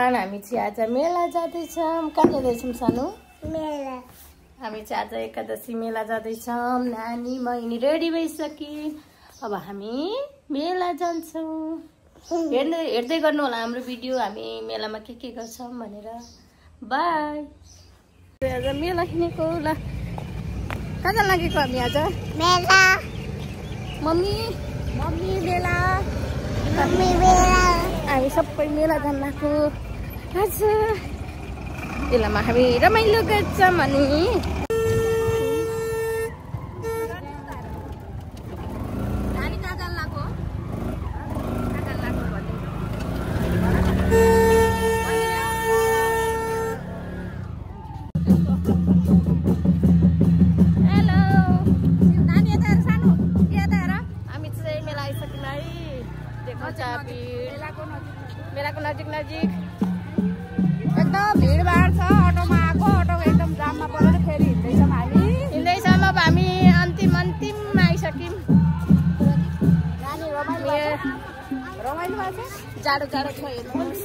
Everyone हामी चाहिँ आज मेला जाँदैछौँ। कहाँ जाँदैछौँ सानो? मेला। हामी चाहिँ आज एकादशी मेला जाँदैछौँ। नानी बहिनी रेडी भइसकिन्। अब हामी मेला जान्छौँ। हेर्दै गर्नु होला हाम्रो भिडियो, हामी मेलामा के गर्छौँ भनेर। बाई। आज मेला किनेको ल। कहाँ लागेको हामी आज? मेला। मम्मी मेला। मम्मी मेला। हामी सबै मेला जान लाग्यो आज। मेलामा हामी रमाइलो गर्छौँ अनि मेलाको नजिक एकदम भिडभाड छ। अटोमा आएको, अटो एकदम जाममा परेर फेरि हिँड्दैछौँ हिँड्दैछौँ। अब हामी अन्तिममा आइसक्यौँ। रमाइलो भएको छ। जाडो छ हेर्नुहोस्।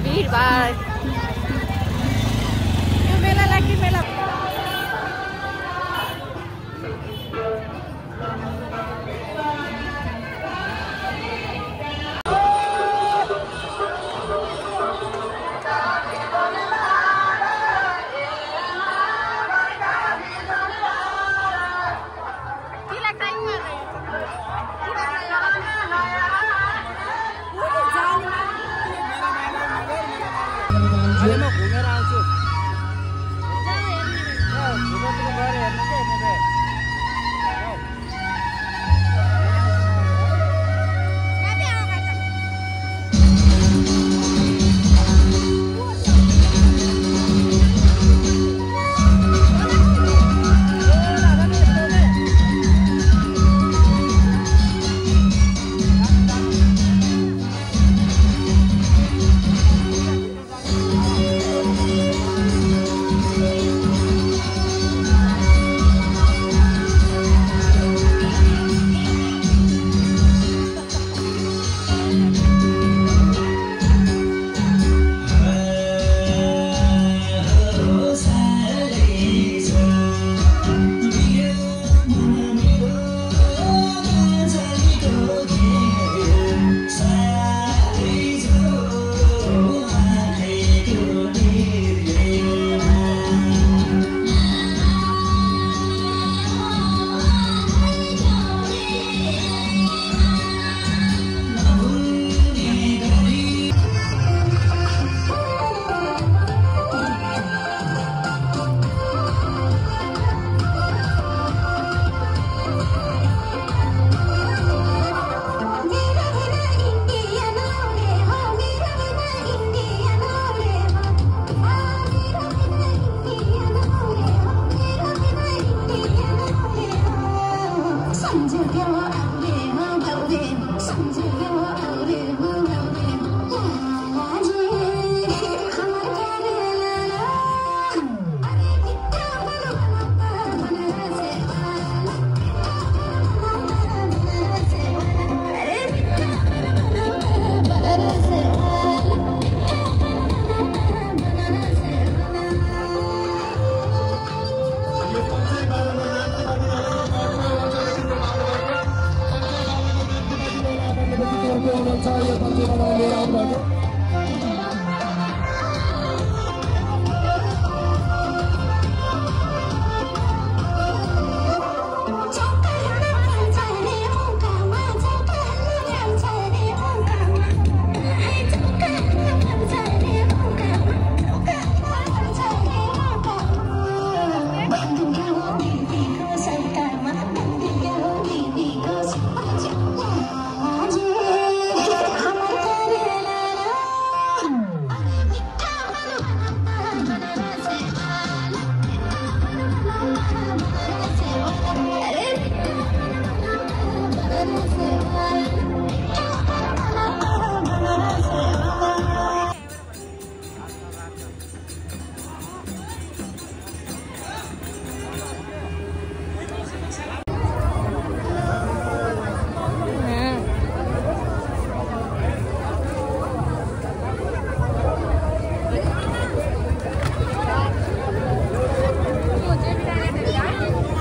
भिडभाड यो मेला लाग्यो। मेला घुमेर आउँछु।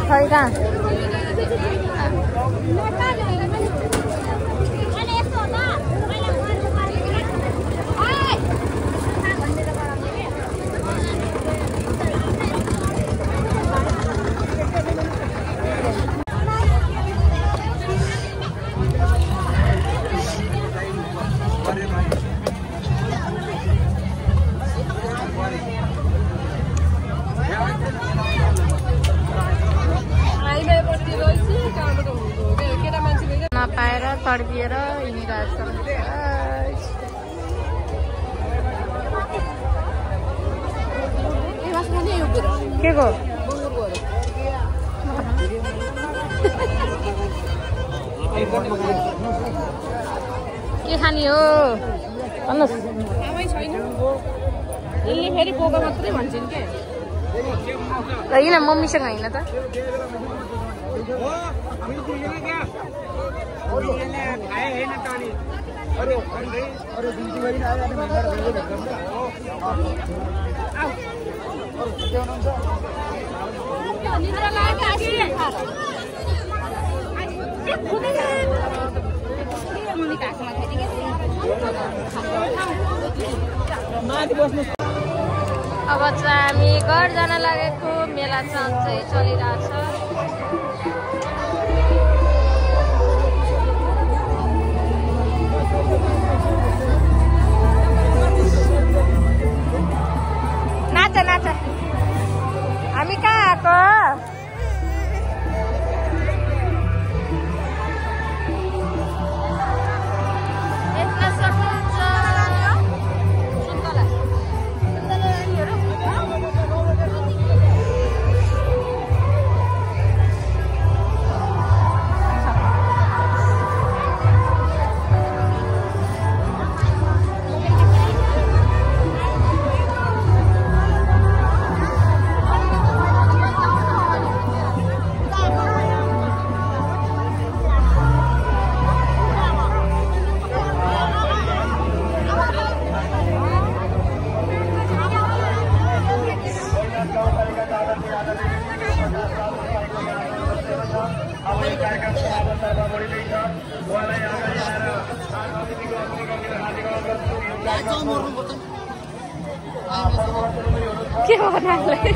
खै कहाँ नपाएर तडपिएर हिँडिरहेको के को के खाने हो भन्नुहोस् यसले फेरि बोका मात्रै भन्छन् के होइन मम्मीसँग होइन त अब चाहिँ हामी घर जान लागेको मेला चाहिँ चलिरहेछ नाच नाच हामी कहाँ आएको के हो नानीलाई